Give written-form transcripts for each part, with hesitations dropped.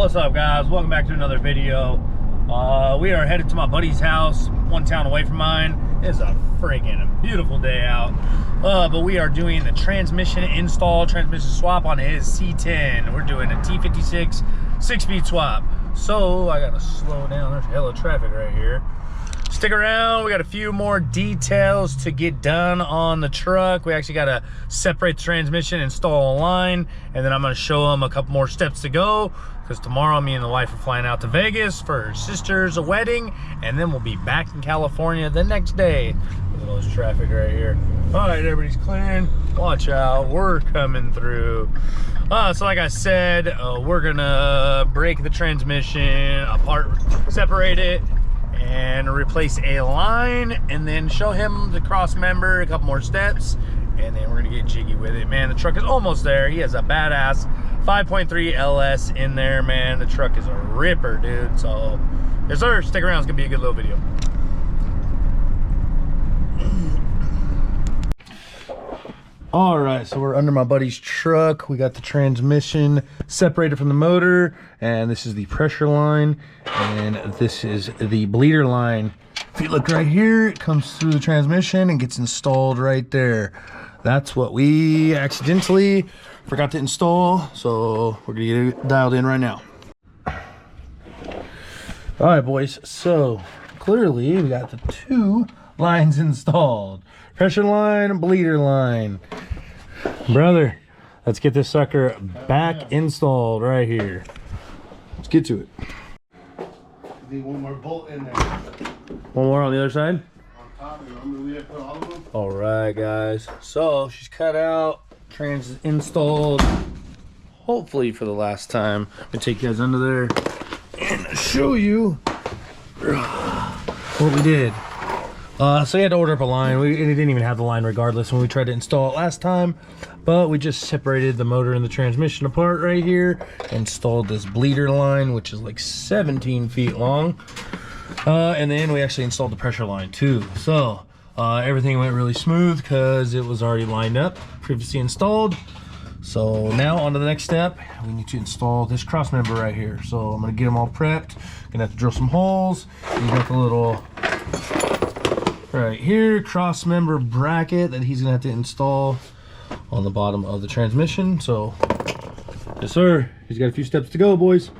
What's up, guys? Welcome back to another video. We are headed to my buddy's house, one town away from mine. It's a freaking beautiful day out. But we are doing the transmission install, transmission swap on his C10. We're doing a T56 6-speed swap. So I gotta slow down. There's hella traffic right here. Stick around, we got a few more details to get done on the truck. We actually gotta separate the transmission, install a line, and then I'm gonna show them a couple more steps to go, because tomorrow me and the wife are flying out to Vegas for her sister's wedding, and then we'll be back in California the next day. Look at all this traffic right here. All right, everybody's clearing. Watch out, we're coming through. So like I said, we're gonna break the transmission apart, separate it, and replace a line, and then show him the cross member, a couple more steps, and then we're gonna get jiggy with it. Man, the truck is almost there. He has a badass 5.3 LS in there, man. The truck is a ripper, dude. So yes sir, stick around, it's gonna be a good little video. All right, so we're under my buddy's truck. We got the transmission separated from the motor, and this is the pressure line, and this is the bleeder line. If you look right here, it comes through the transmission and gets installed right there. That's what we accidentally forgot to install, so we're gonna get it dialed in right now. All right, boys, so clearly we got the two lines installed. Pressure line and bleeder line. Brother, let's get this sucker back installed right here. Let's get to it. Need one more bolt in there. One more on the other side? On top of it. I'm gonna put all of them. All right, guys. So she's cut out, trans installed, hopefully for the last time. I'm gonna take you guys under there and show you what we did. So we had to order up a line. We didn't even have the line regardless when we tried to install it last time, but we just separated the motor and the transmission apart right here, installed this bleeder line, which is like 17 feet long, and then we actually installed the pressure line too. So everything went really smooth because it was already lined up, previously installed. So now on to the next step. We need to install this cross member right here. So I'm gonna get them all prepped. Gonna have to drill some holes. You got the little right here cross member bracket that he's gonna have to install on the bottom of the transmission. So yes sir, he's got a few steps to go, boys.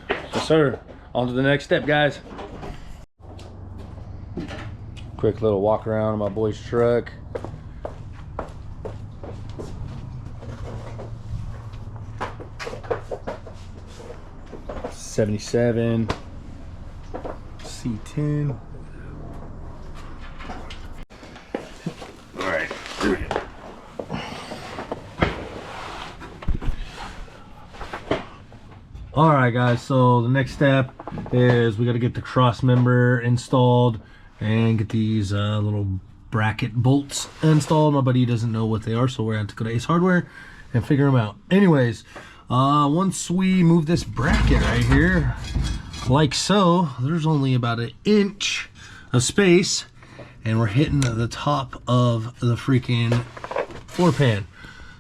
Yes sir, on to the next step, guys. Quick little walk around my boy's truck. '77 C10. All right, here we go. All right, guys. So the next step is we got to get the cross member installed and get these little bracket bolts installed. My buddy doesn't know what they are, so we're going to have to go to Ace Hardware and figure them out. Anyways, once we move this bracket right here, like so, there's only about an inch of space, and we're hitting the top of the freaking floor pan.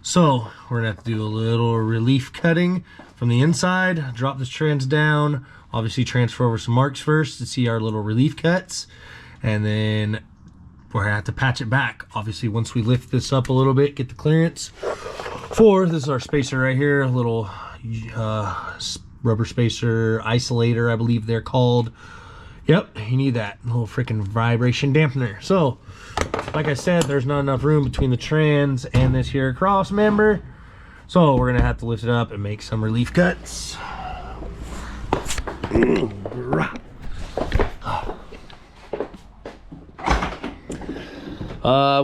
So we're gonna have to do a little relief cutting from the inside, drop this trans down, obviously transfer over some marks first to see our little relief cuts, and then we're gonna have to patch it back. Obviously, once we lift this up a little bit, get the clearance. This is our spacer right here, a little rubber spacer isolator, I believe they're called. Yep, you need that little freaking vibration dampener. So like I said, there's not enough room between the trans and this here cross member, so we're gonna have to lift it up and make some relief cuts. We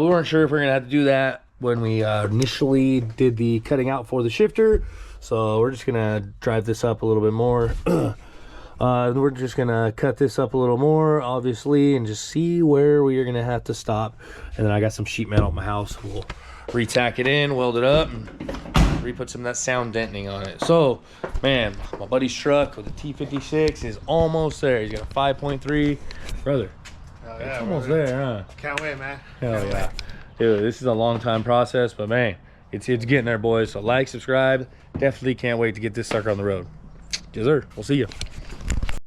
weren't sure if we we're gonna have to do that when we initially did the cutting out for the shifter, so we're just gonna drive this up a little bit more. We're just gonna cut this up a little more, obviously, and just see where we are gonna have to stop. And then I got some sheet metal at my house. We'll re-tack it in, weld it up, and re-put some of that sound denting on it. So man, my buddy's truck with the T56 is almost there. He's got a 5.3. Brother, Oh, yeah, it's almost there, huh? Can't wait, man. Hell yeah. Dude, this is a long time process, but man, it's getting there, boys. So like, subscribe. Definitely can't wait to get this sucker on the road. Yes, sir. We'll see you.